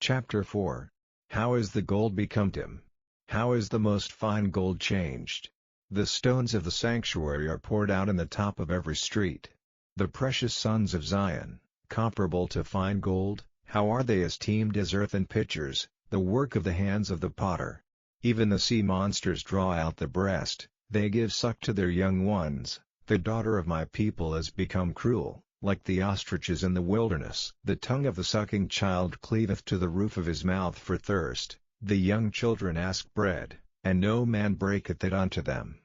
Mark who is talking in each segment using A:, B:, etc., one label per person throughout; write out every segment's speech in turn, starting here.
A: Chapter 4. How is the gold become dim? How is the most fine gold changed? The stones of the sanctuary are poured out in the top of every street. The precious sons of Zion, comparable to fine gold, how are they esteemed as earthen pitchers, the work of the hands of the potter. Even the sea monsters draw out the breast, they give suck to their young ones. The daughter of my people has become cruel, like the ostriches in the wilderness. The tongue of the sucking child cleaveth to the roof of his mouth for thirst, the young children ask bread, and no man breaketh it unto them.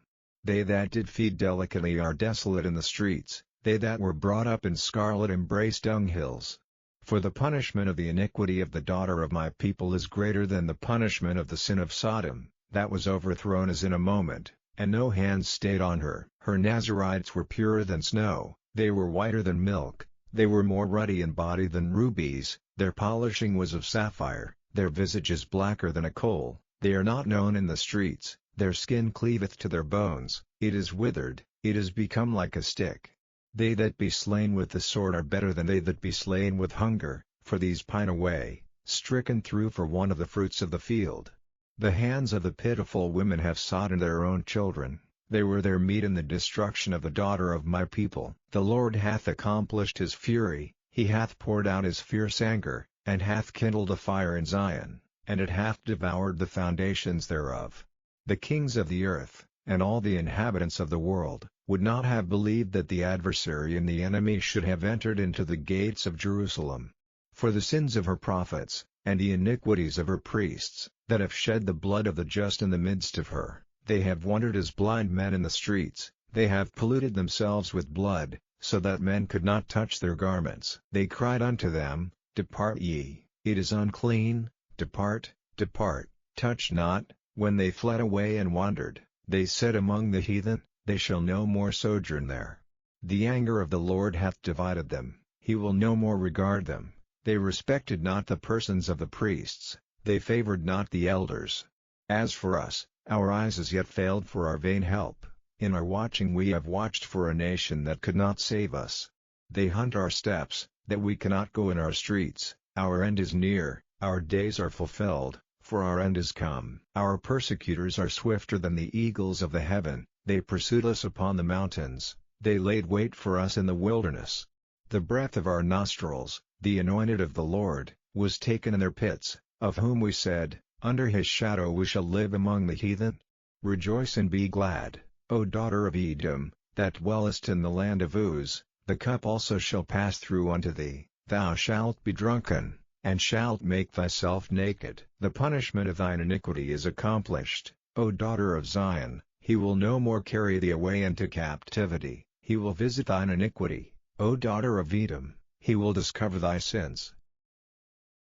A: They that did feed delicately are desolate in the streets, they that were brought up in scarlet embrace dunghills. For the punishment of the iniquity of the daughter of my people is greater than the punishment of the sin of Sodom, that was overthrown as in a moment, and no hand stayed on her. Her Nazarites were purer than snow, they were whiter than milk, they were more ruddy in body than rubies, their polishing was of sapphire, their visage is blacker than a coal, they are not known in the streets, their skin cleaveth to their bones, it is withered, it is become like a stick. They that be slain with the sword are better than they that be slain with hunger, for these pine away, stricken through for one of the fruits of the field. The hands of the pitiful women have sodden their own children, they were their meat in the destruction of the daughter of my people. The Lord hath accomplished his fury, he hath poured out his fierce anger, and hath kindled a fire in Zion, and it hath devoured the foundations thereof. The kings of the earth, and all the inhabitants of the world, would not have believed that the adversary and the enemy should have entered into the gates of Jerusalem. For the sins of her prophets, and the iniquities of her priests, that have shed the blood of the just in the midst of her, they have wandered as blind men in the streets, they have polluted themselves with blood, so that men could not touch their garments. They cried unto them, Depart ye, it is unclean, depart, depart, touch not. When they fled away and wandered, they said among the heathen, they shall no more sojourn there. The anger of the Lord hath divided them, he will no more regard them. They respected not the persons of the priests, they favored not the elders. As for us, our eyes as yet failed for our vain help, in our watching we have watched for a nation that could not save us. They hunt our steps, that we cannot go in our streets. Our end is near, our days are fulfilled, for our end is come. Our persecutors are swifter than the eagles of the heaven, they pursued us upon the mountains, they laid wait for us in the wilderness. The breath of our nostrils, the anointed of the Lord, was taken in their pits, of whom we said, Under his shadow we shall live among the heathen. Rejoice and be glad, O daughter of Edom, that dwellest in the land of Uz, the cup also shall pass through unto thee, thou shalt be drunken, and shalt make thyself naked. The punishment of thine iniquity is accomplished, O daughter of Zion, he will no more carry thee away into captivity, he will visit thine iniquity, O daughter of Edom, he will discover thy sins.